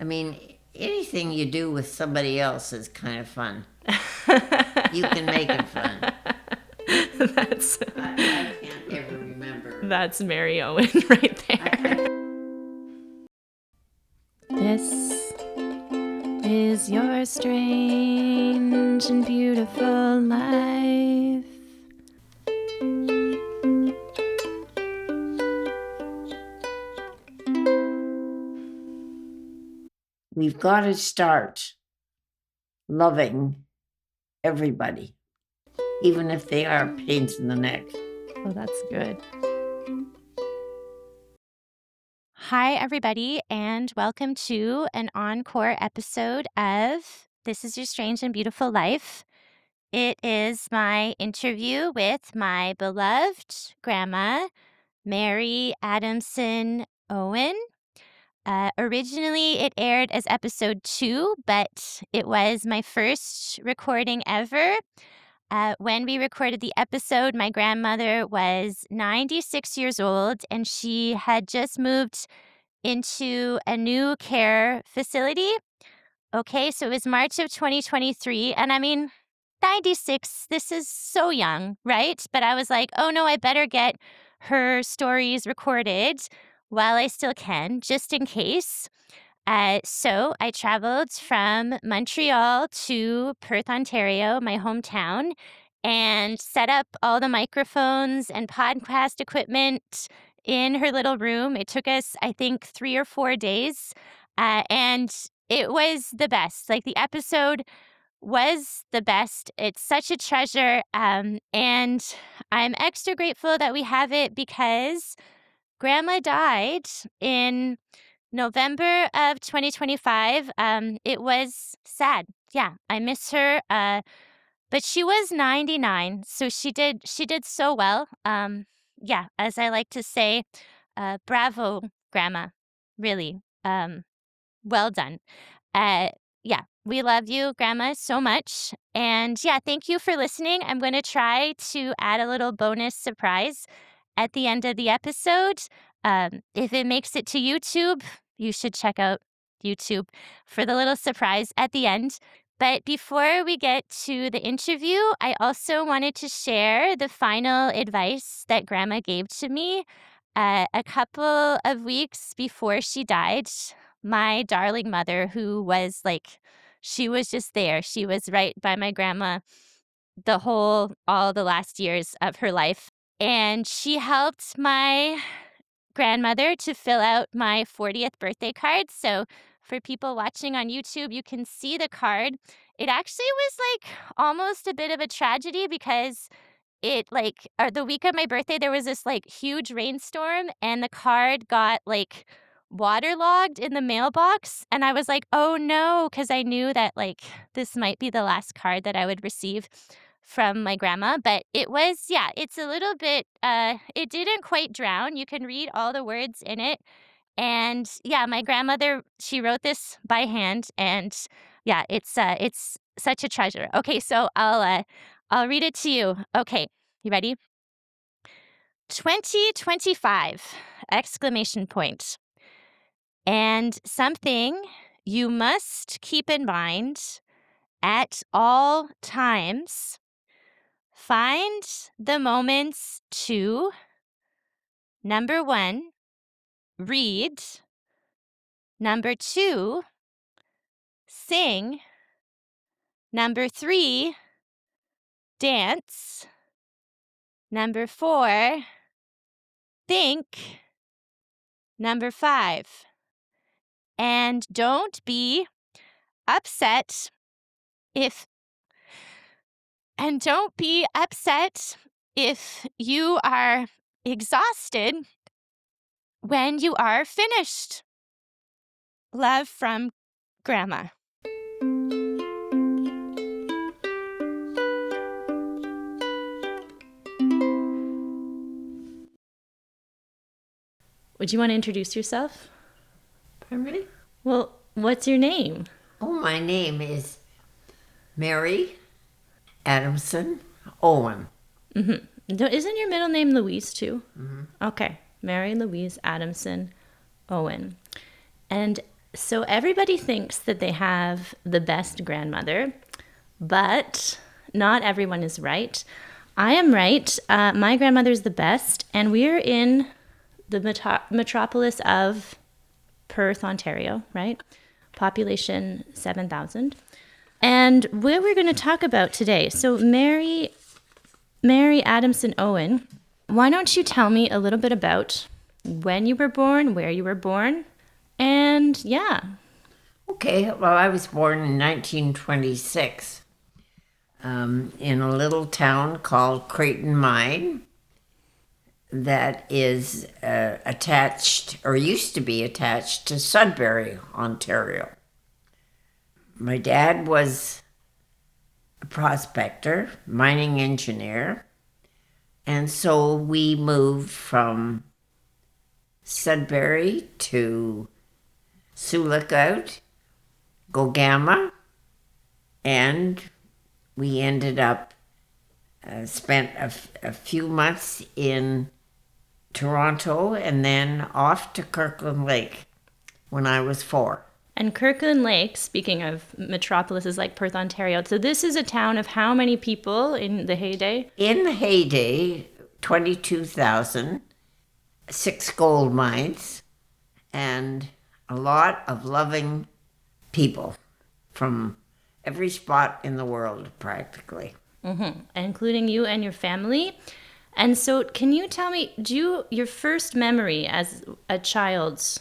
I mean, anything you do with somebody else is kind of fun. You can make it fun. I can't ever remember. That's Mary Owen right there. This is your strange and beautiful life. We've got to start loving everybody, even if they are pains in the neck. Oh, that's good. Hi, everybody, and welcome to an encore episode of This is Your Strange and Beautiful Life. It is my interview with my beloved grandma, Mary Adamson Owen. Originally, it aired as episode 2, but it was my first recording ever. When we recorded the episode, my grandmother was 96 years old, and she had just moved into a new care facility. Okay, so it was March of 2023, and I mean, 96, this is so young, right? But I was like, oh no, I better get her stories recorded while I still can, just in case. So I traveled from Montreal to Perth, Ontario, my hometown, and set up all the microphones and podcast equipment in her little room. It took us, I think, 3 or 4 days, and it was the best. Like, the episode was the best. It's such a treasure, and I'm extra grateful that we have it because Grandma died in November of 2025. It was sad. Yeah, I miss her. But she was 99, so she did so well. Yeah, as I like to say, bravo, Grandma. Really, well done. Yeah, we love you, Grandma, so much. And yeah, thank you for listening. I'm going to try to add a little bonus surprise at the end of the episode. If it makes it to YouTube, you should check out YouTube for the little surprise at the end. But before we get to the interview, I also wanted to share the final advice that Grandma gave to me a couple of weeks before she died. My darling mother, who was like, she was just there. She was right by my grandma all the last years of her life. And she helped my grandmother to fill out my 40th birthday card. So for people watching on YouTube, you can see the card. It actually was like almost a bit of a tragedy because the week of my birthday, there was this like huge rainstorm and the card got like waterlogged in the mailbox. And I was like, oh no, because I knew that like this might be the last card that I would receive from my grandma. But it was, yeah, it's a little bit, it didn't quite drown. You can read all the words in it. And yeah, my grandmother, she wrote this by hand. And yeah, it's such a treasure. Okay, so I'll read it to you. Okay, you ready? 2025! Exclamation point. And something you must keep in mind at all times. Find the moments to, number 1, read. Number 2, sing. Number 3, dance. Number 4, think. Number 5, and don't be upset if you are exhausted when you are finished. Love from Grandma. Would you want to introduce yourself? Really? Well, what's your name? Oh, my name is Mary Adamson Owen. Mm-hmm. Isn't your middle name Louise too? Mm-hmm. Okay, Mary Louise Adamson Owen. And So everybody thinks that they have the best grandmother, but not everyone is right. I am right. My grandmother's the best, and we're in the metropolis of Perth, Ontario, right? Population 7,000. And what we're going to talk about today. So Mary Adamson Owen, why don't you tell me a little bit about when you were born, where you were born, and yeah. Okay, well, I was born in 1926 in a little town called Creighton Mine that is attached, or used to be attached, to Sudbury, Ontario. My dad was a prospector, mining engineer, and so we moved from Sudbury to Sioux Lookout, Gogama, and we ended up spent a few months in Toronto and then off to Kirkland Lake when I was 4. And Kirkland Lake, speaking of metropolises like Perth, Ontario, so this is a town of how many people in the heyday? In the heyday, 22,000, 6 gold mines, and a lot of loving people from every spot in the world, practically. Mm-hmm. Including you and your family. And so can you tell me, your first memory as a child's?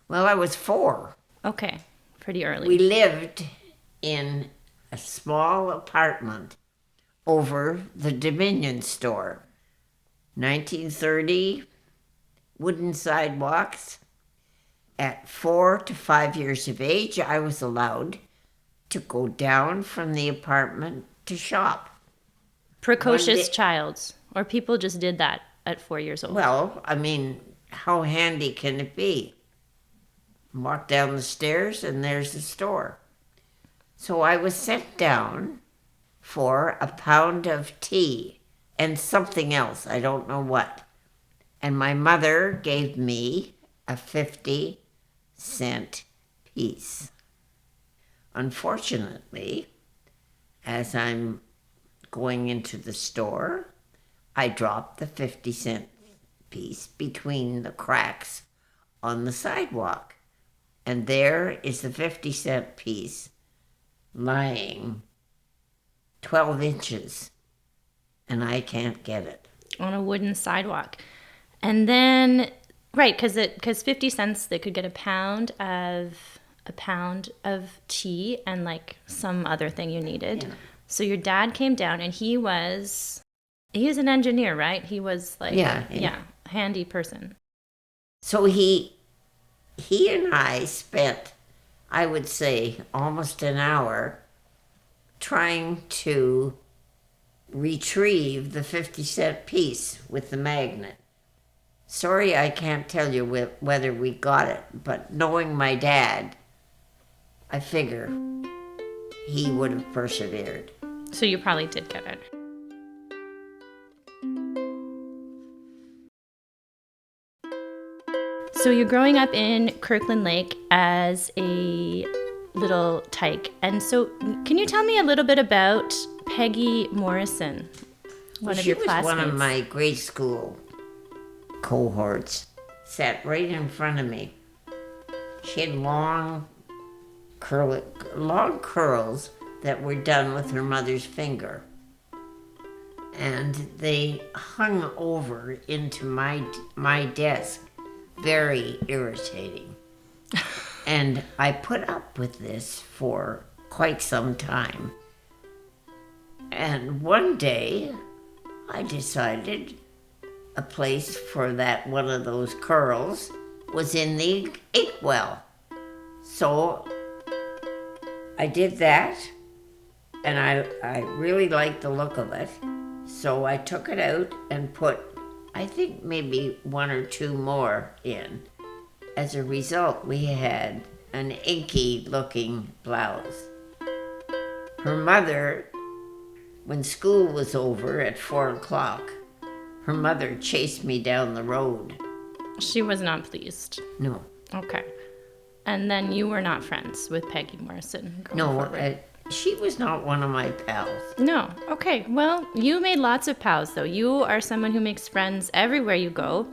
Well, I was 4. Okay, pretty early. We lived in a small apartment over the Dominion store. 1930, wooden sidewalks. At 4 to 5 years of age, I was allowed to go down from the apartment to shop. Precocious childs, or people just did that at 4 years old? Well, I mean, how handy can it be? Walk down the stairs and there's the store. So I was sent down for a pound of tea and something else, I don't know what. And my mother gave me a 50-cent piece. Unfortunately, as I'm going into the store, I dropped the 50-cent piece between the cracks on the sidewalk. And there is the 50-cent piece lying 12 inches, and I can't get it. On a wooden sidewalk. And then, right, because 50 cents, they could get a pound of tea and like some other thing you needed. Yeah. So your dad came down, and he was an engineer, right? He was like, yeah, handy person. So he and I spent, I would say, almost an hour trying to retrieve the 50-cent piece with the magnet. Sorry, I can't tell you whether we got it, but knowing my dad, I figure he would have persevered. So you probably did get it. So you're growing up in Kirkland Lake as a little tyke. And so can you tell me a little bit about Peggy Morrison, one of your classmates? She was one of my grade school cohorts, sat right in front of me. She had long curls that were done with her mother's finger. And they hung over into my desk. Very irritating. And I put up with this for quite some time. And one day, I decided a place for that one of those curls was in the inkwell. So I did that, and I really liked the look of it. So I took it out and put, I think, maybe 1 or 2 more in. As a result, we had an inky-looking blouse. Her mother, when school was over at 4 o'clock, her mother chased me down the road. She was not pleased. No. Okay. And then you were not friends with Peggy Morrison going No, forward. she was not one of my pals. No. Okay. Well, you made lots of pals, though. You are someone who makes friends everywhere you go.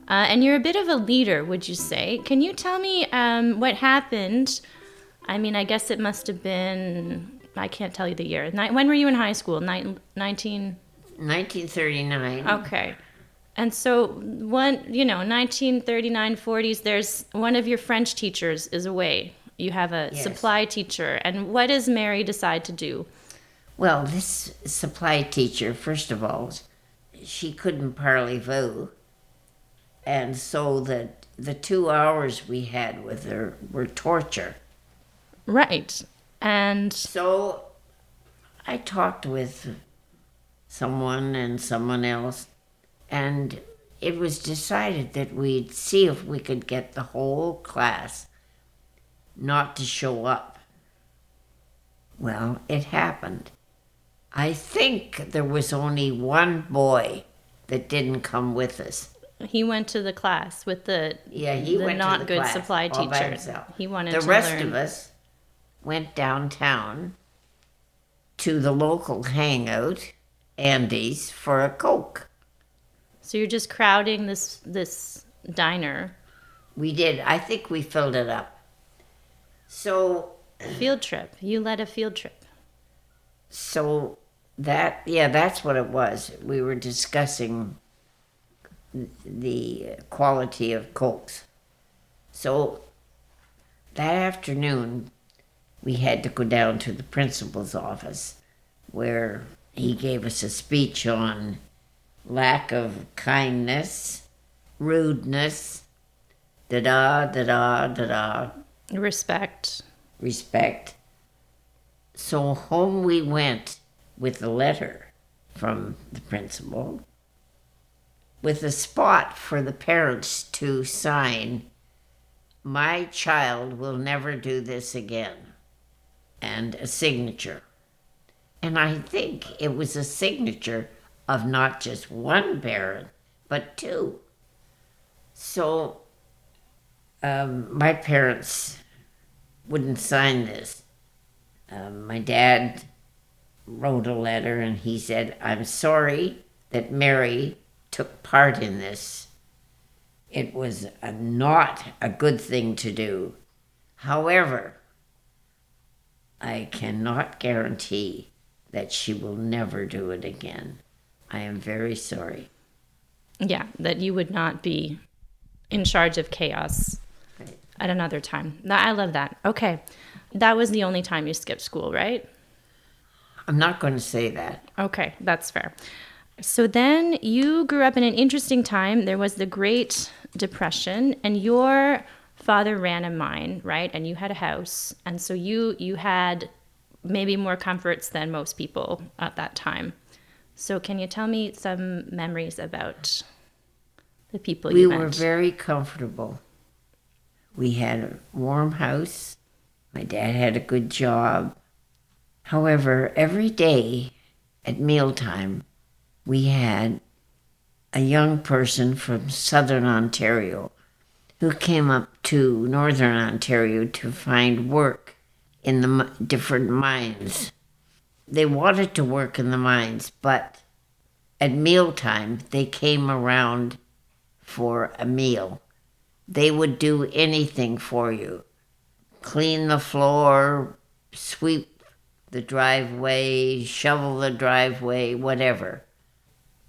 And you're a bit of a leader, would you say? Can you tell me what happened? I mean, I guess it must have been, I can't tell you the year. When were you in high school? 1939. Okay. And so, 1939, 40s, there's one of your French teachers is away. You have a Yes. supply teacher. And what does Mary decide to do? Well, this supply teacher, first of all, she couldn't parlez-vous. And so the 2 hours we had with her were torture. Right. And So I talked with someone and someone else, and it was decided that we'd see if we could get the whole class not to show up. Well, it happened. I think there was only one boy that didn't come with us. he went to the class with the He went not to the good class supply all by teacher. himself. He wanted the to rest learn. of us went downtown to the local hangout, Andy's, for a Coke. So you're just crowding this diner. We did. I think we filled it up. So Field trip. You led a field trip. that's what it was. We were discussing the quality of Cokes. So that afternoon, we had to go down to the principal's office where he gave us a speech on lack of kindness, rudeness, da-da, Respect. respect. So home we went with a letter from the principal with a spot for the parents to sign, "My child will never do this again," and a signature. And I think it was a signature of not just one parent, but two. So my parents wouldn't sign this. My dad wrote a letter and he said, "I'm sorry that Mary took part in this. It was not a good thing to do. However, I cannot guarantee that she will never do it again. I am very sorry." Yeah, that you would not be in charge of chaos Right. at another time. I love that. Okay. That was the only time you skipped school, right? I'm not going to say that. Okay, that's fair. So then you grew up in an interesting time. There was the Great Depression, and your father ran a mine, right? And you had a house. And so you had maybe more comforts than most people at that time. So can you tell me some memories about the people We you were met? very comfortable. We had a warm house. My dad had a good job. However, every day at mealtime, we had a young person from southern Ontario who came up to northern Ontario to find work in the different mines. They wanted to work in the mines, but at mealtime, they came around for a meal. They would do anything for you. Clean the floor, sweep the driveway, shovel the driveway, whatever.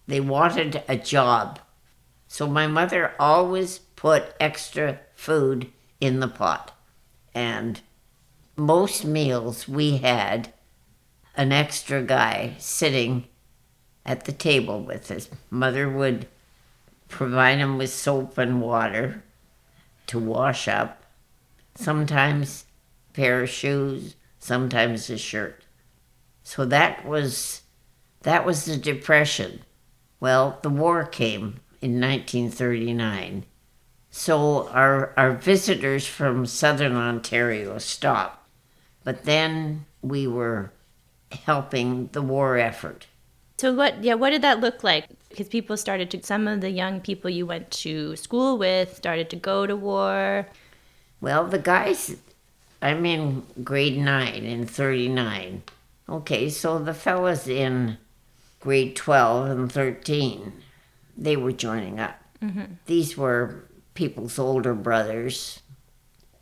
They wanted a job. So my mother always put extra food in the pot. And most meals we had an extra guy sitting at the table with us. Mother would provide him with soap and water to wash up. Sometimes a pair of shoes, sometimes a shirt. So that was the Depression. Well, the war came in 1939. So our visitors from southern Ontario stopped. But then we were helping the war effort. So what did that look like? Because some of the young people you went to school with started to go to war. Well, the guys, I'm in grade 9 in 39. Okay, so the fellas in grade 12 and 13, they were joining up. These were people's older brothers.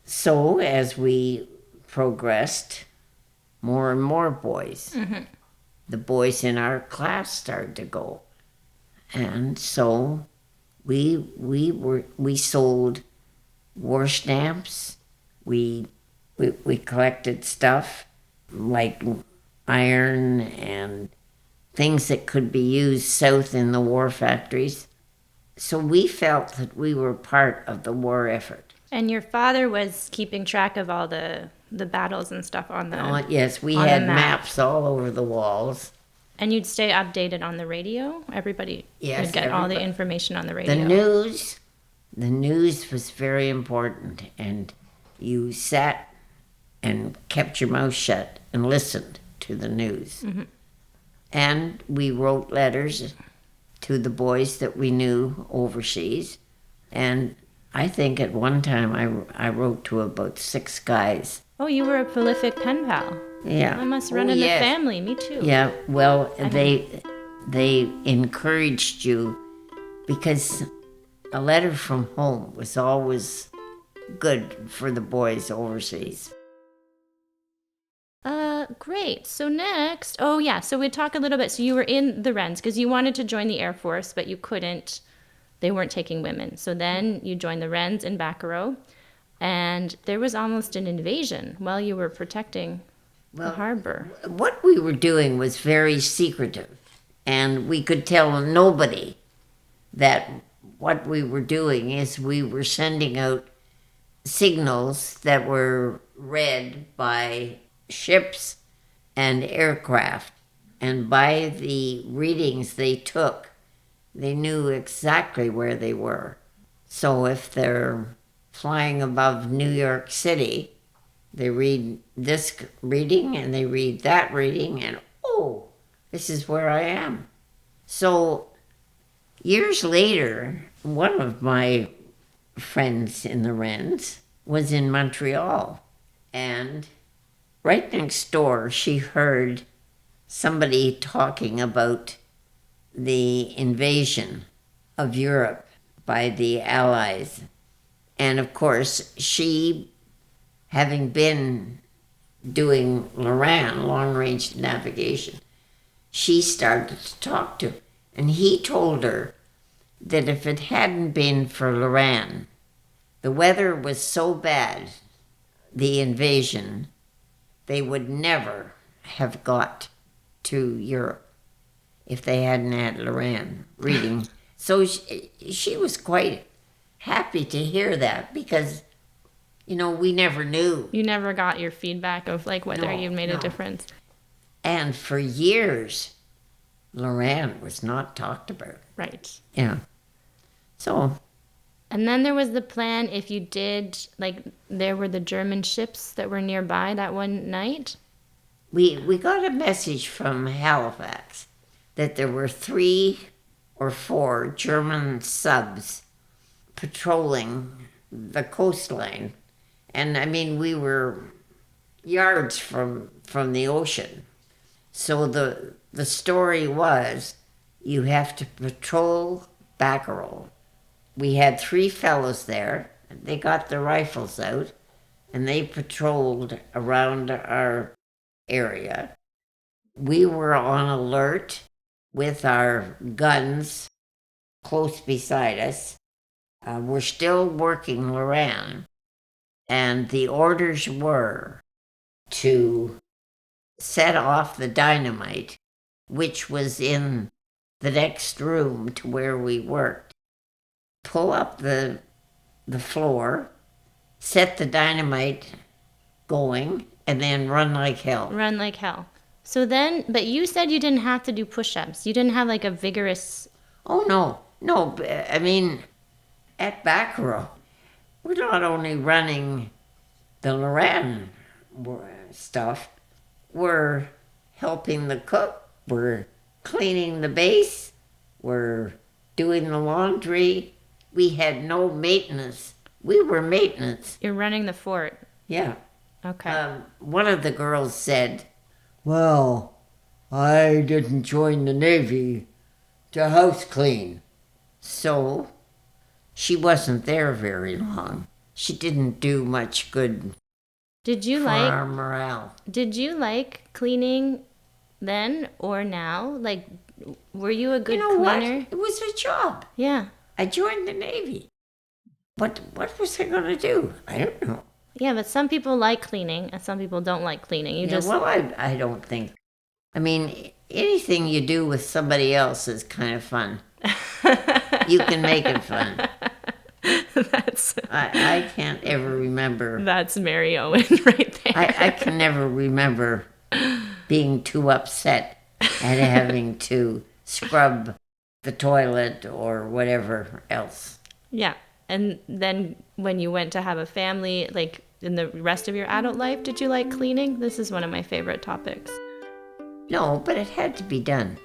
So as we progressed, more and more boys. The boys in our class started to go. And so we sold war stamps. We collected stuff like iron and things that could be used south in the war factories. So we felt that we were part of the war effort. And your father was keeping track of all the battles and stuff on the Yes, we on the had map. maps all over the walls. And you'd stay updated on the radio? Everybody Yes, would get all the everybody. information on the radio. The news was very important, and you sat and kept your mouth shut and listened to the news. And we wrote letters to the boys that we knew overseas. And I think at one time I wrote to about 6 guys. Oh, you were a prolific pen pal. Yeah. That must run in yes. the family. Me too. Yeah, well, they encouraged you because a letter from home was always good for the boys overseas. Great. So next, so we'd talk a little bit. So you were in the Wrens because you wanted to join the Air Force, but you couldn't. They weren't taking women. So then you joined the Wrens in Bacaro, and there was almost an invasion while you were protecting the harbor. What we were doing was very secretive, and we could tell nobody that what we were doing is we were sending out signals that were read by ships and aircraft, and by the readings they took, they knew exactly where they were. So if they're flying above New York City, they read this reading and they read that reading, and oh, this is where I am. So years later, one of my friends in the Wrens was in Montreal, and right next door she heard somebody talking about the invasion of Europe by the Allies. And of course, she, having been doing LORAN, long-range navigation, she started to talk to him. And he told her that if it hadn't been for LORAN, the weather was so bad, the invasion, they would never have got to Europe if they hadn't had LORAN reading. So she was quite happy to hear that because, we never knew. You never got your feedback of like whether you made a difference. And for years, LORAN was not talked about. Right. Yeah. So. And then there was the plan if you did, like, there were the German ships that were nearby that one night. We got a message from Halifax that there were 3 or 4 German subs patrolling the coastline. And I mean, we were yards from the ocean. So the story was, you have to patrol Bacaro. We had 3 fellows there. They got their rifles out, and they patrolled around our area. We were on alert with our guns close beside us. We're still working LORAN, and the orders were to set off the dynamite, which was in the next room to where we worked. Pull up the floor, set the dynamite going, and then run like hell. Run like hell. So then, but you said you didn't have to do push-ups. You didn't have like a vigorous... Oh, no. I mean, at Bacaro, we're not only running the LORAN stuff, we're helping the cook, we're cleaning the base, we're doing the laundry. We had no maintenance We were maintenance. You're running the fort. Yeah. Okay. One of the girls said, Well, I didn't join the Navy to house clean. so she wasn't there very long. She didn't do much good Did you for like our morale. Did you like cleaning then or now? Like, were you a good You know cleaner? what? It was a job. Yeah. I joined the Navy. What was I going to do? I don't know. Yeah, but some people like cleaning and some people don't like cleaning. You Yeah, just well, I don't think. I mean, anything you do with somebody else is kind of fun. You can make it fun. I can't ever remember. That's Mary Owen right there. I can never remember being too upset and having to scrub the toilet or whatever else. Yeah. And then when you went to have a family, like in the rest of your adult life, did you like cleaning? This is one of my favorite topics. No, but it had to be done.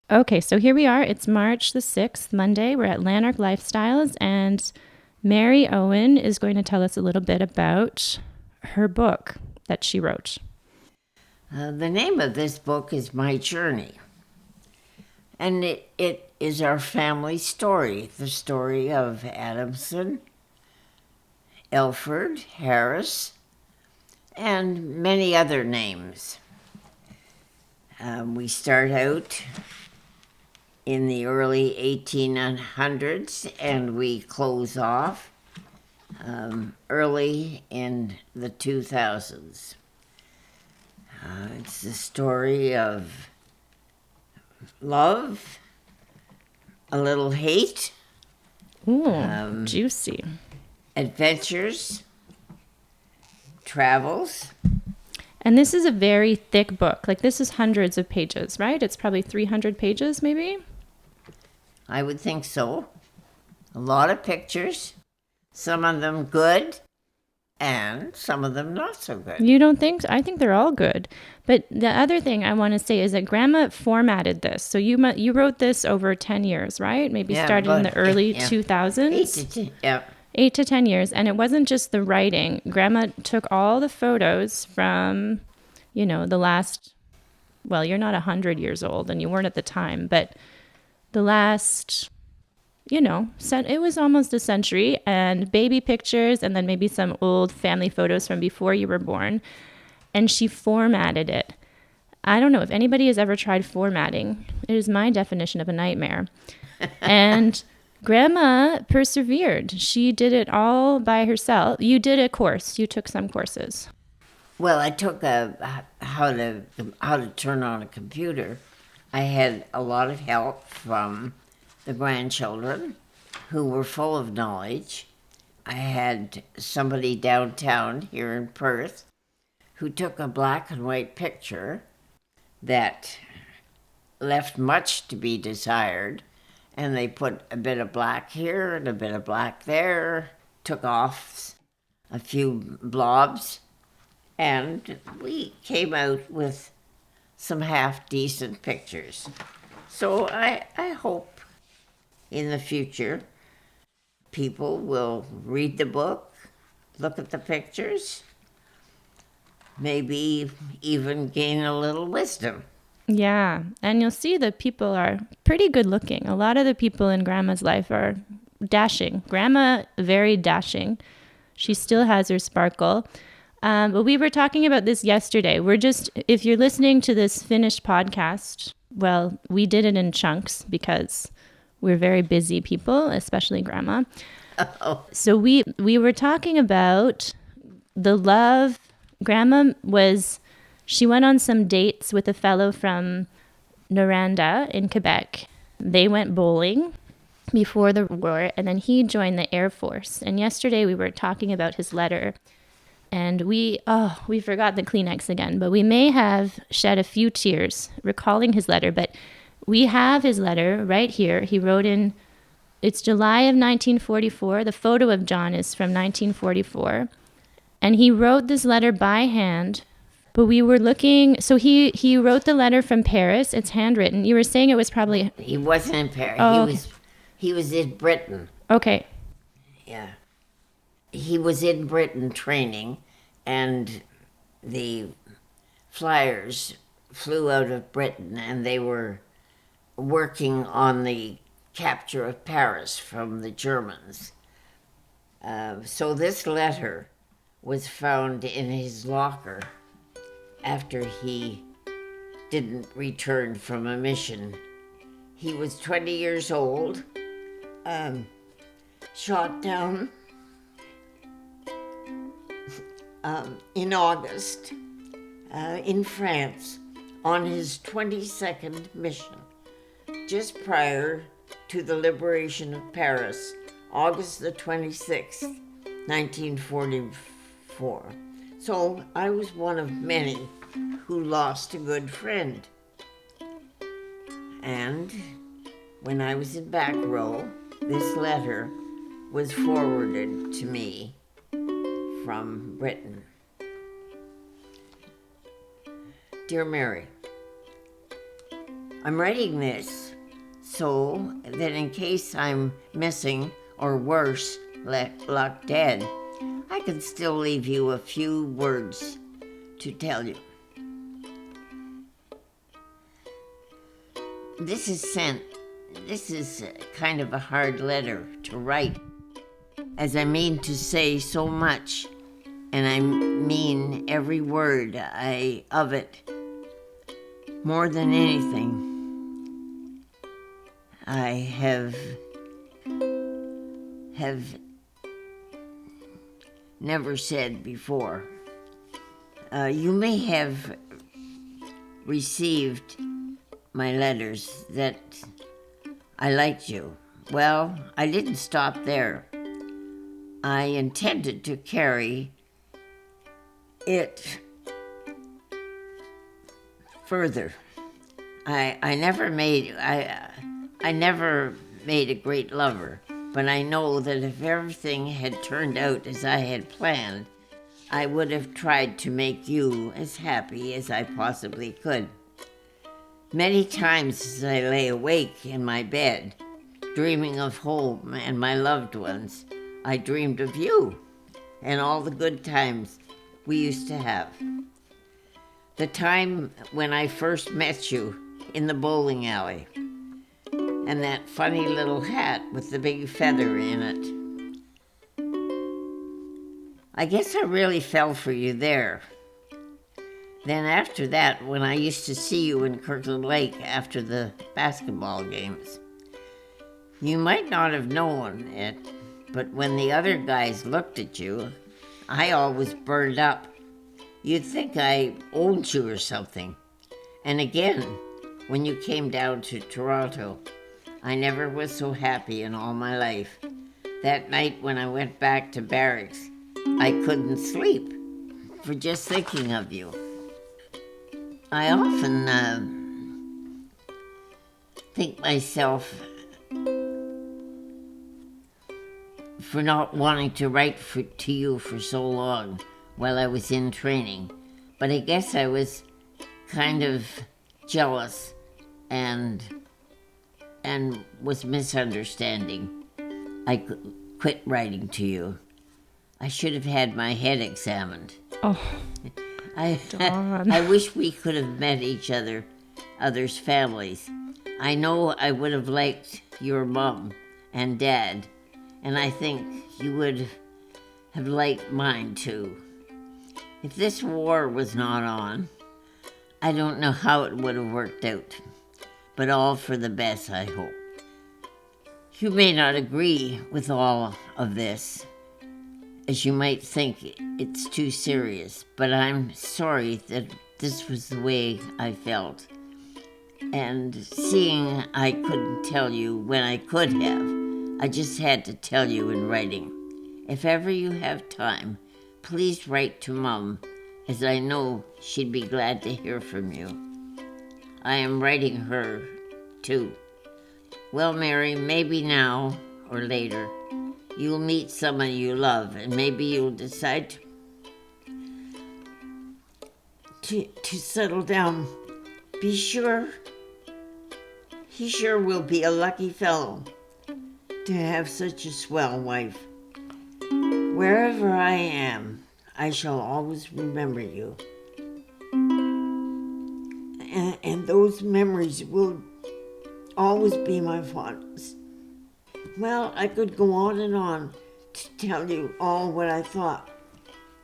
Okay, so here we are. It's March the 6th, Monday. We're at Lanark Lifestyles, and Mary Owen is going to tell us a little bit about her book that she wrote. The name of this book is My Journey. And it is our family story, the story of Adamson, Elford, Harris, and many other names. We start out in the early 1800s and we close off early in the 2000s. It's the story of love, a little hate, Ooh, juicy. adventures, travels. And this is a very thick book. Like, this is hundreds of pages, right? It's probably 300 pages, maybe? I would think so. A lot of pictures, some of them good, and some of them not so good. You don't think? I think they're all good. But the other thing I want to say is that Grandma formatted this. So you wrote this over 10 years, right? Maybe Yeah, started in about- the early yeah. 2000s? Yeah. 8 to 10 years. And it wasn't just the writing. Grandma took all the photos from, the last, well, you're not 100 years old and you weren't at the time, but the last, it was almost a century, and baby pictures and then maybe some old family photos from before you were born. And she formatted it. I don't know if anybody has ever tried formatting. It is my definition of a nightmare. And Grandma persevered. She did it all by herself. You did a course. You took some courses. Well, I took how to turn on a computer. I had a lot of help from the grandchildren who were full of knowledge. I had somebody downtown here in Perth who took a black and white picture that left much to be desired, and they put a bit of black here and a bit of black there, took off a few blobs, and we came out with some half-decent pictures. So I hope in the future people will read the book, look at the pictures, maybe even gain a little wisdom. Yeah, and you'll see that people are pretty good looking. A lot of the people in Grandma's life are dashing. Grandma, very dashing. She still has her sparkle. But we were talking about this yesterday. If you're listening to this finished podcast, well, we did it in chunks because we're very busy people, especially Grandma. Oh. So we were talking about the love. Grandma she went on some dates with a fellow from Noranda in Quebec. They went bowling before the war, and then he joined the Air Force. And yesterday we were talking about his letter. And we forgot the Kleenex again, but we may have shed a few tears recalling his letter. But we have his letter right here. He wrote it's July of 1944. The photo of John is from 1944. And he wrote this letter by hand But we were looking, so he wrote the letter from Paris. It's handwritten. You were saying it was probably... He wasn't in Paris. Oh, He was in Britain. Okay. Yeah. He was in Britain training, and the flyers flew out of Britain, and they were working on the capture of Paris from the Germans. So this letter was found in his locker after he didn't return from a mission. He was 20 years old, shot down in August in France on his 22nd mission, just prior to the liberation of Paris, August the 26th, 1944. So I was one of many who lost a good friend. And when I was in back row, this letter was forwarded to me from Britain. Dear Mary, I'm writing this so that in case I'm missing or worse, luck dead, I can still leave you a few words to tell you. This is kind of a hard letter to write, as I mean to say so much, and I mean every word of it. More than anything, I have never said before. You may have received my letters that I liked you. Well, I didn't stop there. I intended to carry it further. I never made a great lover, but I know that if everything had turned out as I had planned, I would have tried to make you as happy as I possibly could. Many times as I lay awake in my bed, dreaming of home and my loved ones, I dreamed of you and all the good times we used to have. The time when I first met you in the bowling alley, and that funny little hat with the big feather in it. I guess I really fell for you there. Then after that, when I used to see you in Kirkland Lake after the basketball games, you might not have known it, but when the other guys looked at you, I always burned up. You'd think I owned you or something. And again, when you came down to Toronto, I never was so happy in all my life. That night when I went back to barracks, I couldn't sleep for just thinking of you. I often think myself for not wanting to write to you for so long while I was in training, but I guess I was kind of jealous and was misunderstanding. I quit writing to you. I should have had my head examined. Oh, I wish we could have met each other's families. I know I would have liked your mom and dad, and I think you would have liked mine too. If this war was not on, I don't know how it would have worked out, but all for the best, I hope. You may not agree with all of this, as you might think it's too serious, but I'm sorry that this was the way I felt. And seeing I couldn't tell you when I could have, I just had to tell you in writing. If ever you have time, please write to Mum, as I know she'd be glad to hear from you. I am writing her, too. Well, Mary, maybe now or later, you'll meet someone you love, and maybe you'll decide to settle down. Be sure. He sure will be a lucky fellow to have such a swell wife. Wherever I am, I shall always remember you. And those memories will always be my fondest. Well, I could go on and on to tell you all what I thought,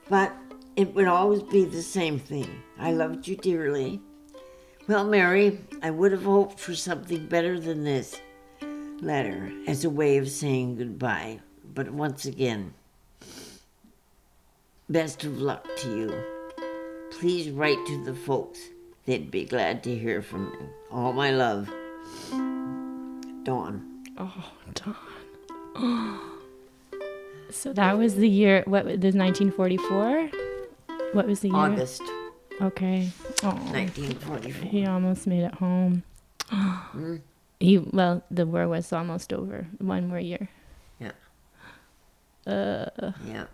but it would always be the same thing. I loved you dearly. Well, Mary, I would have hoped for something better than this letter as a way of saying goodbye. But once again, best of luck to you. Please write to the folks. They'd be glad to hear from me. All my love. Dawn. Oh, Dawn. So that was the year, what, the 1944? What was the year? August Okay. Oh, 1944. he almost made it home. Well, the war was almost over. 1 more year. Yeah. Yeah.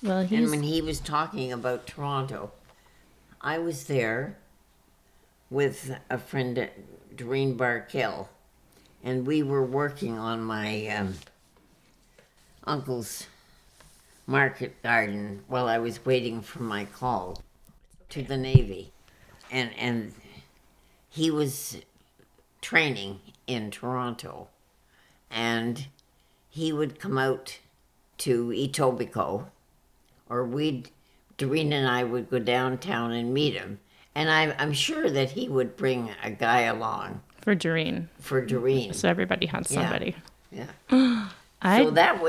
Well, And when he was talking about Toronto, I was there with a friend, Doreen Barkell, and we were working on my uncle's market garden while I was waiting for my call to the Navy. And he was training in Toronto, and he would come out to Etobicoke, or Doreen and I would go downtown and meet him. And I'm sure that he would bring a guy along. for Doreen. For Doreen. So everybody had somebody. Yeah. So that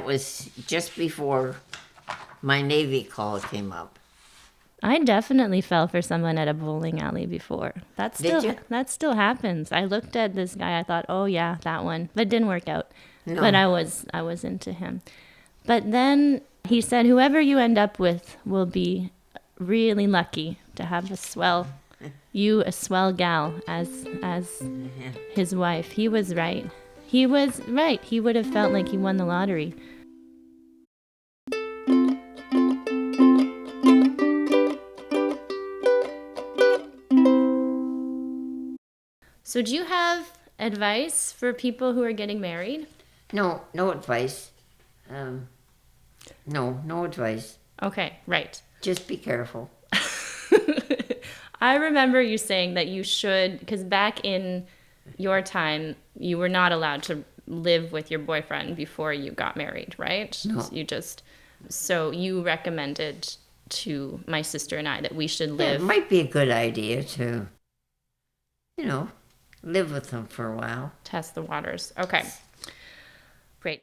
was just before my Navy call came up. I definitely fell for someone at a bowling alley before. That still happens. I looked at this guy. I thought, oh yeah, that one, but it didn't work out. No. But I was into him. But then he said, whoever you end up with will be really lucky to have a swell gal as his wife. He was right. He was right. He would have felt like he won the lottery. So do you have advice for people who are getting married? No advice. No advice. Okay, right. Just be careful. I remember you saying that you should, because back in your time, you were not allowed to live with your boyfriend before you got married, right? No. So you recommended to my sister and I that we should live. It might be a good idea to, live with them for a while. Test the waters. Okay. Great.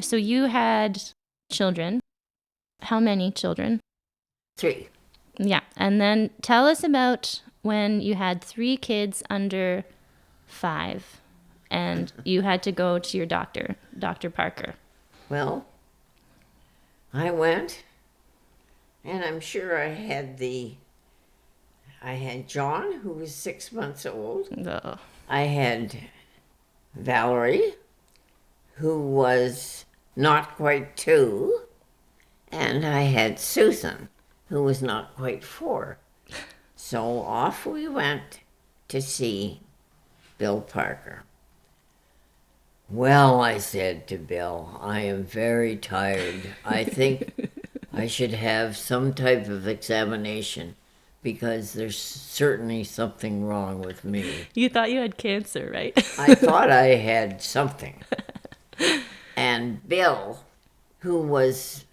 So you had children. How many children? 3. Yeah. And then tell us about when you had 3 kids under 5 and you had to go to your doctor, Dr. Parker. Well, I went, and I'm sure I had John, who was 6 months old. Ugh. I had Valerie, who was not quite 2, and I had Susan, who was not quite 4. So off we went to see Bill Parker. Well, I said to Bill, I am very tired. I think I should have some type of examination because there's certainly something wrong with me. You thought you had cancer, right? I thought I had something. And Bill, who was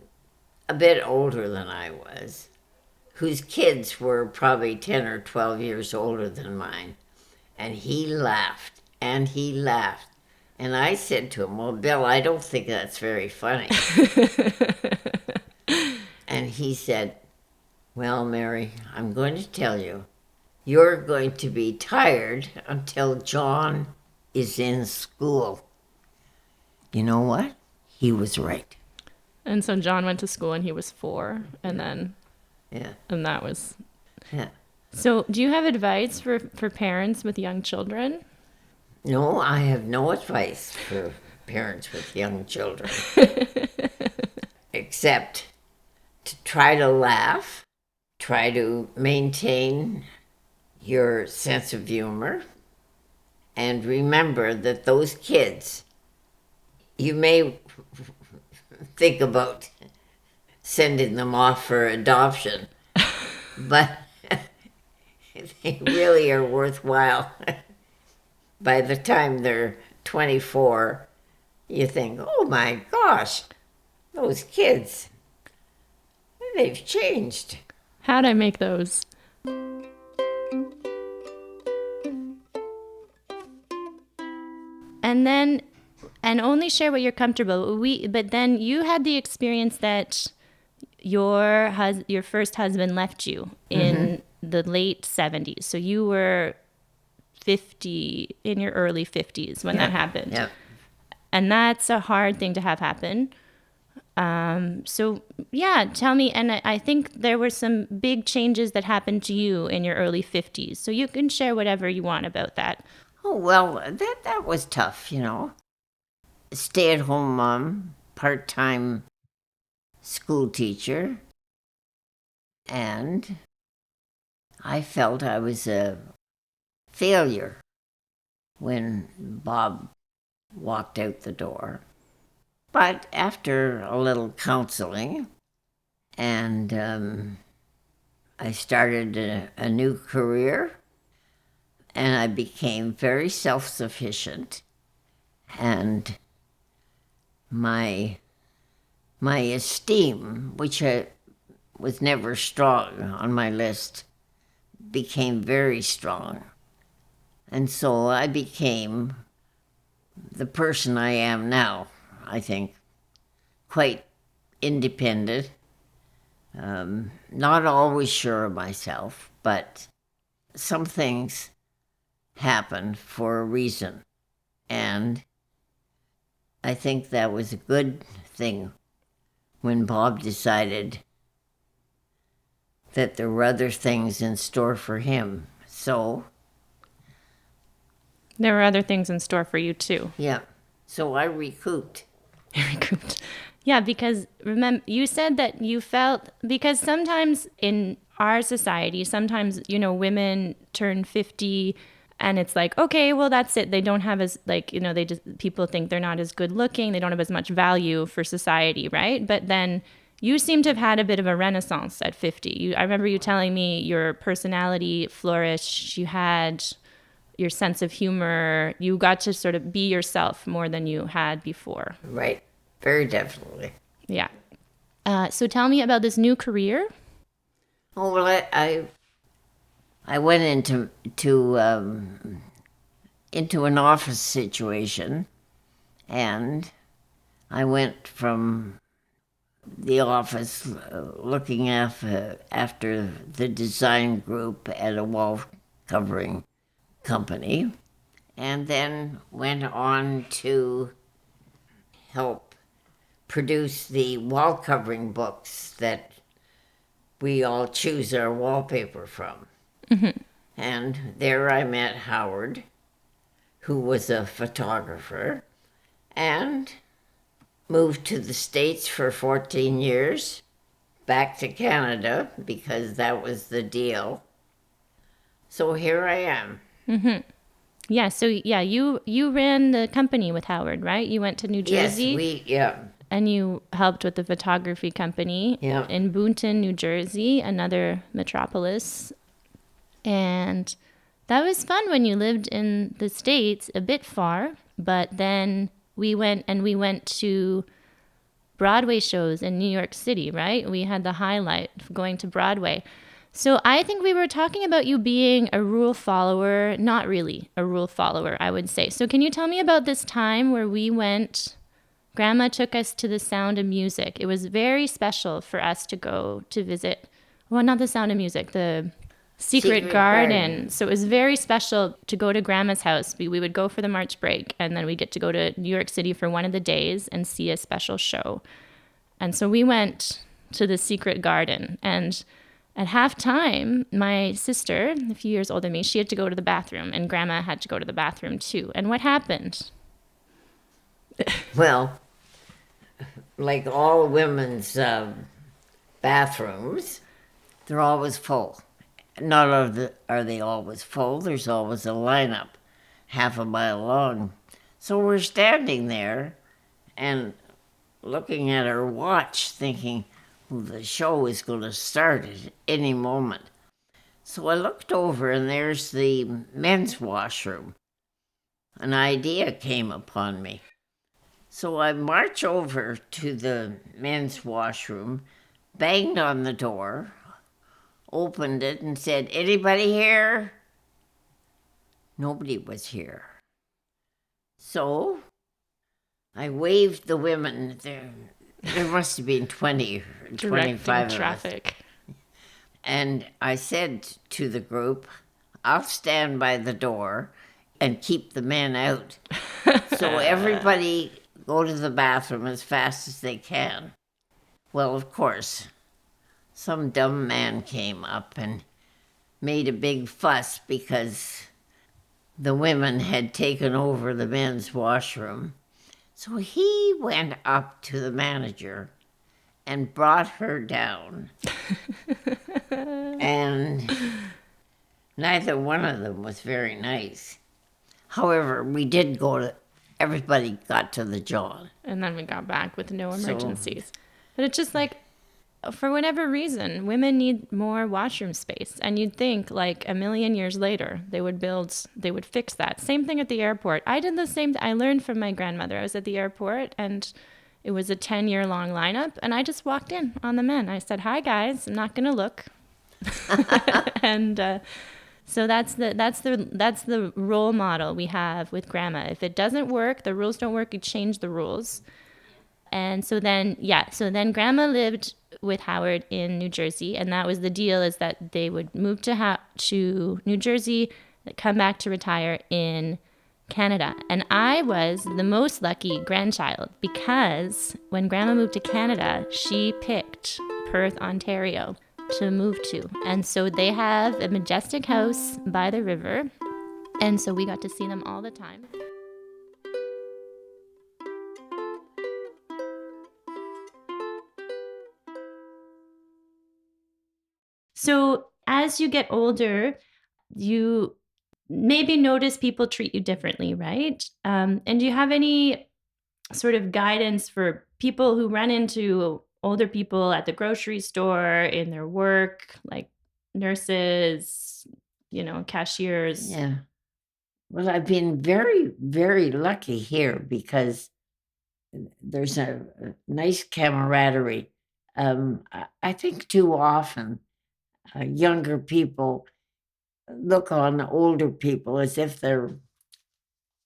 a bit older than I was, whose kids were probably 10 or 12 years older than mine, and he laughed, and he laughed. And I said to him, well, Bill, I don't think that's very funny. And he said, well, Mary, I'm going to tell you, you're going to be tired until John is in school. You know what? He was right. And so John went to school and he was 4, and then, Yeah. and that was. Yeah. So do you have advice for parents with young children? No, I have no advice for parents with young children. Except to try to laugh, try to maintain your sense of humor, and remember that those kids, you may think about sending them off for adoption, but they really are worthwhile. By the time they're 24, you think, oh my gosh, those kids, they've changed. How'd I make those? And only share what you're comfortable. But then you had the experience that your first husband left you in the late 70s. So you were 50, in your early 50s when that happened. Yeah. And that's a hard thing to have happen. So yeah, tell me. And I think there were some big changes that happened to you in your early 50s. So you can share whatever you want about that. Oh, well, that was tough, you know. Stay-at-home mom, part-time school teacher, and I felt I was a failure when Bob walked out the door. But after a little counseling, and I started a new career, and I became very self-sufficient, and my esteem, which was never strong on my list, became very strong. And so I became the person I am now, I think, quite independent, not always sure of myself, but some things happen for a reason. And I think that was a good thing when Bob decided that there were other things in store for him. So, There were other things in store for you too. yeah. So I recouped. Recouped. Yeah, because remember, you said that you felt, because sometimes in our society, sometimes, women turn 50 and it's like, okay, well, that's it. They don't have as, people think they're not as good looking. They don't have as much value for society, right? But then you seem to have had a bit of a renaissance at 50. I remember you telling me your personality flourished. You had your sense of humor. You got to sort of be yourself more than you had before. Right. Very definitely. Yeah. So tell me about this new career. Oh, well, I went into an office situation, and I went from the office looking after the design group at a wall covering company, and then went on to help produce the wall covering books that we all choose our wallpaper from. And there I met Howard, who was a photographer, and moved to the States for 14 years, back to Canada, because that was the deal. So here I am. Yeah, so you ran the company with Howard, right? You went to New Jersey. Yes, And you helped with the photography company in Boonton, New Jersey, another metropolis. And that was fun when you lived in the States, a bit far, but then we went to Broadway shows in New York City, right? We had the highlight of going to Broadway. So I think we were talking about you being a rule follower, not really a rule follower, I would say. So can you tell me about this time where we went, Grandma took us to the Sound of Music. It was very special for us to go to visit, well, not the Sound of Music, the Secret Garden. So it was very special to go to Grandma's house. We would go for the March break, and then we'd get to go to New York City for one of the days and see a special show. And so we went to the Secret Garden, and at halftime, my sister, a few years older than me, she had to go to the bathroom, and Grandma had to go to the bathroom too. And what happened? Well, like all women's bathrooms, they're always full. Not are they always full, there's always a lineup half a mile long. So we're standing there and looking at our watch thinking, well, the show is going to start at any moment. So I looked over and there's the men's washroom. An idea came upon me. So I march over to the men's washroom, banged on the door, opened it and said, "Anybody here?" Nobody was here. So I waved the women. There must have been 20 or 25 of us. Traffic. And I said to the group, "I'll stand by the door and keep the men out." So everybody go to the bathroom as fast as they can. Well, of course, some dumb man came up and made a big fuss because the women had taken over the men's washroom. So he went up to the manager and brought her down. And neither one of them was very nice. However, we did everybody got to the John. And then we got back with no emergencies. But it's just like, for whatever reason, women need more washroom space. And you'd think like a million years later, they would fix that. Same thing at the airport. I did the same. I learned from my grandmother. I was at the airport and it was a 10-year-long lineup. And I just walked in on the men. I said, "Hi, guys. I'm not going to look." And so that's the role model we have with grandma. If it doesn't work, the rules don't work, you change the rules. And so then grandma lived with Howard in New Jersey, and that was the deal, is that they would move to New Jersey, come back to retire in Canada. And I was the most lucky grandchild because when grandma moved to Canada, she picked Perth, Ontario to move to. And so they have a majestic house by the river. And so we got to see them all the time. So as you get older, you maybe notice people treat you differently, right? And do you have any sort of guidance for people who run into older people at the grocery store, in their work, like nurses, cashiers? Yeah. Well, I've been very, very lucky here because there's a nice camaraderie. I think too often younger people look on older people as if they're,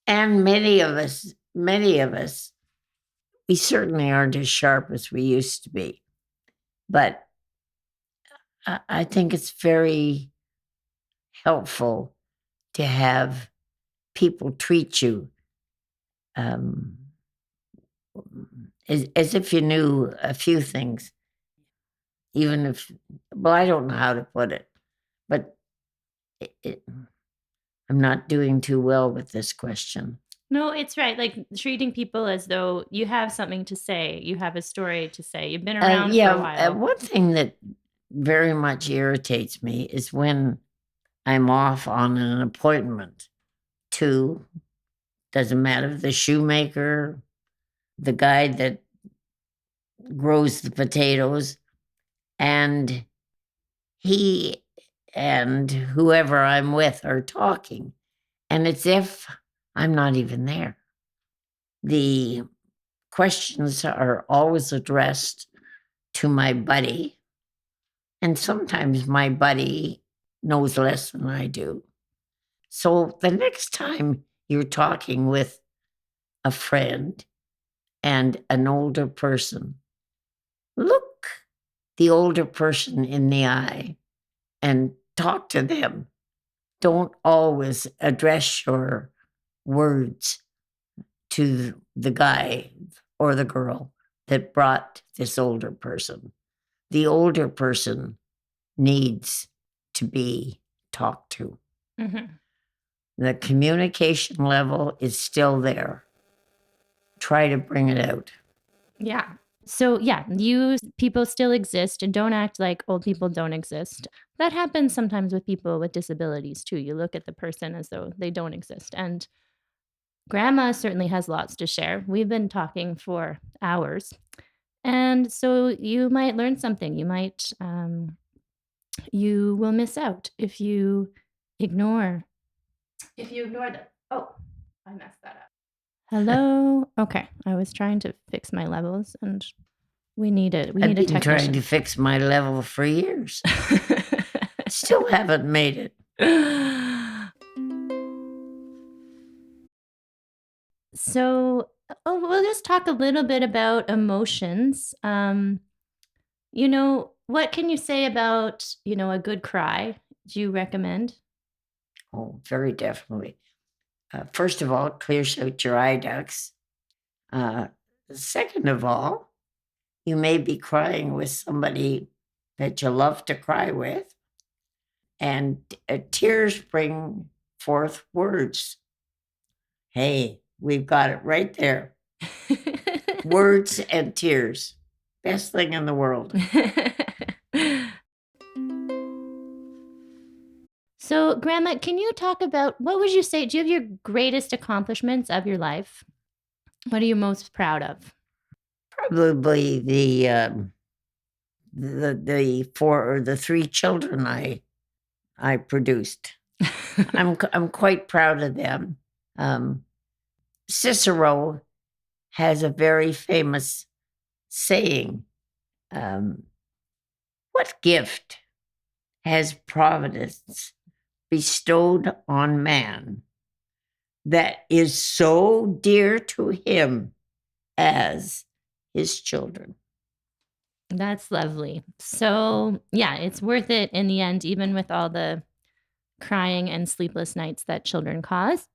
and many of us, we certainly aren't as sharp as we used to be. But I think it's very helpful to have people treat you as if you knew a few things, even if, well, I don't know how to put it, but I'm not doing too well with this question. No, it's right. Like treating people as though you have something to say, you have a story to say, you've been around for a while. One thing that very much irritates me is when I'm off on an appointment to, doesn't matter, the shoemaker, the guy that grows the potatoes, and he and whoever I'm with are talking, and it's if I'm not even there. The questions are always addressed to my buddy, and sometimes my buddy knows less than I do. So the next time you're talking with a friend and an older person, look the older person in the eye and talk to them. Don't always address your words to the guy or the girl that brought this older person. The older person needs to be talked to. Mm-hmm. The communication level is still there. Try to bring it out. Yeah. So yeah, you people still exist, and don't act like old people don't exist. That happens sometimes with people with disabilities too. You look at the person as though they don't exist. And Grandma certainly has lots to share. We've been talking for hours. And so you might learn something. You will miss out ignore, if you ignore the, oh, I messed that up. Hello. Okay. I was trying to fix my levels and we need a I've been trying technician. to fix my level for years. Still haven't made it. So, we'll just talk a little bit about emotions. What can you say about, a good cry? Do you recommend? Oh, very definitely. First of all, it clears out your eye ducts. Second of all, you may be crying with somebody that you love to cry with, and tears bring forth words. Hey, we've got it right there. Words and tears. Best thing in the world. So, Grandma, can you talk about what would you say? Do you have your greatest accomplishments of your life? What are you most proud of? Probably the four or the three children I produced. I'm quite proud of them. Cicero has a very famous saying. What gift has Providence bestowed on man that is so dear to him as his children? That's lovely. So, yeah, it's worth it in the end, even with all the crying and sleepless nights that children cause.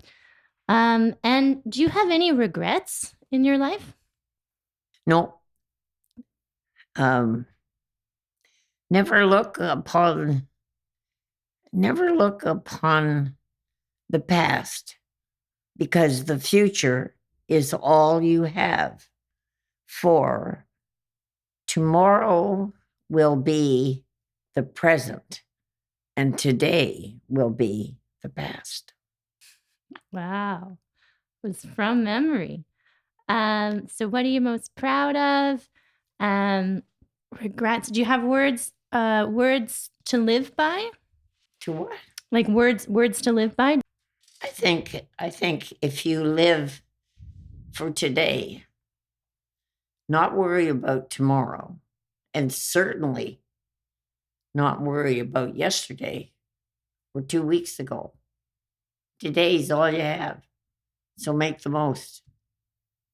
And do you have any regrets in your life? No. Never look upon the past, because the future is all you have. For tomorrow will be the present, and today will be the past. Wow. It was from memory. So what are you most proud of? Regrets. Do you have words to live by? To what? Like words to live by? I think if you live for today, not worry about tomorrow, and certainly not worry about yesterday or 2 weeks ago. Today's all you have, so make the most.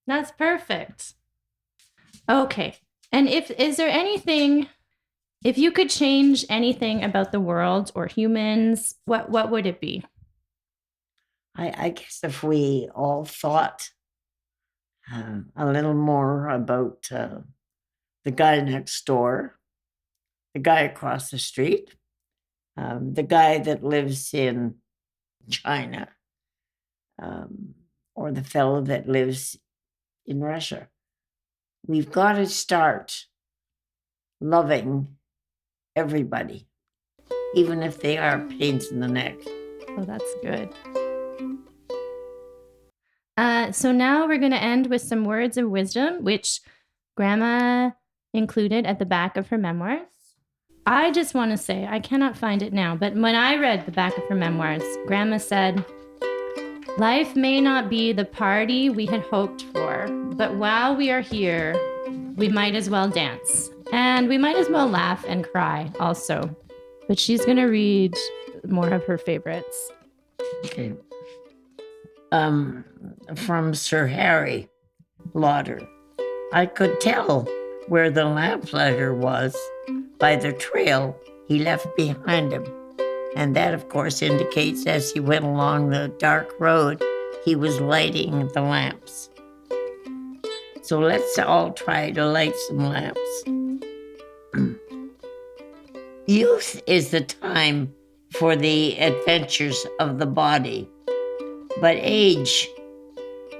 That's perfect. Okay. And is there anything, if you could change anything about the world or humans, what would it be? I guess if we all thought a little more about the guy next door, the guy across the street, the guy that lives in China, or the fellow that lives in Russia. We've got to start loving everybody, even if they are pains in the neck. Oh, that's good. So now we're going to end with some words of wisdom, which Grandma included at the back of her memoirs. I just want to say, I cannot find it now, but when I read the back of her memoirs, Grandma said, "Life may not be the party we had hoped for, but while we are here, we might as well dance. And we might as well laugh and cry also." But she's going to read more of her favorites. Okay. From Sir Harry Lauder. I could tell where the lamplighter was by the trail he left behind him. And that, of course, indicates as he went along the dark road, he was lighting the lamps. So let's all try to light some lamps. Youth is the time for the adventures of the body, but age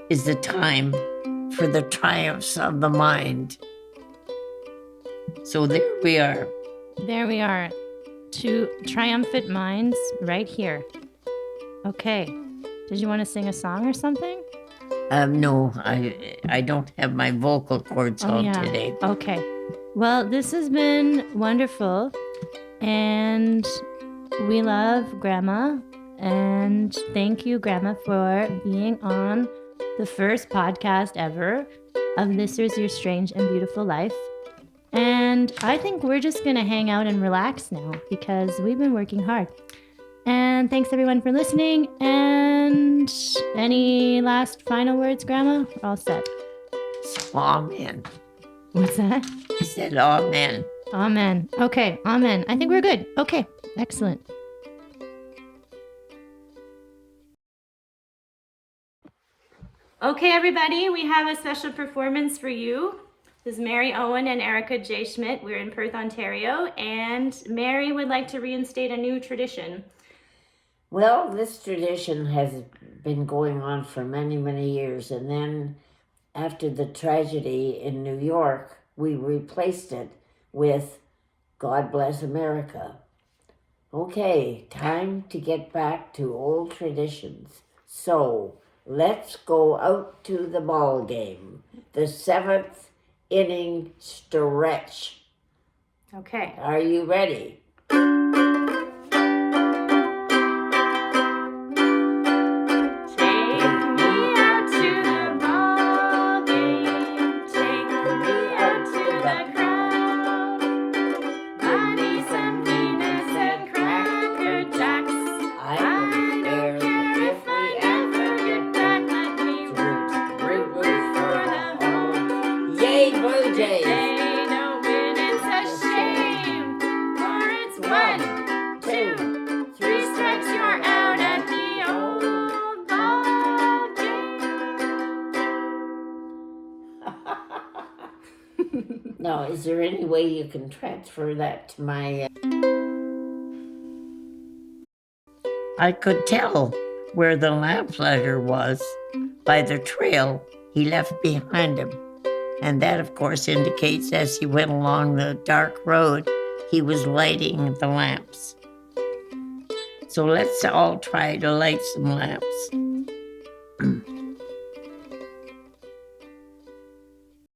is the time for the triumphs of the mind. So there we are. There we are. Two triumphant minds right here. Okay. Did you want to sing a song or something? No, I don't have my vocal cords on today. Okay. Well, this has been wonderful. And we love Grandma. And thank you, Grandma, for being on the first podcast ever of This Is Your Strange and Beautiful Life. And I think we're just going to hang out and relax now because we've been working hard. And thanks everyone for listening. And any last final words, Grandma? We're all set. Amen. What's that? I said amen. Amen. Okay, amen. I think we're good. Okay, excellent. Okay, everybody, we have a special performance for you. This is Mary Owen and Erica J. Schmidt. We're in Perth, Ontario, and Mary would like to reinstate a new tradition. Well, this tradition has been going on for many, many years, and then after the tragedy in New York, we replaced it with God Bless America. Okay, time to get back to old traditions. So, let's go out to the ball game. The 7th inning stretch. Okay. Are you ready? Now, is there any way you can transfer that to my... I could tell where the lamplighter was by the trail he left behind him. And that, of course, indicates as he went along the dark road, he was lighting the lamps. So let's all try to light some lamps.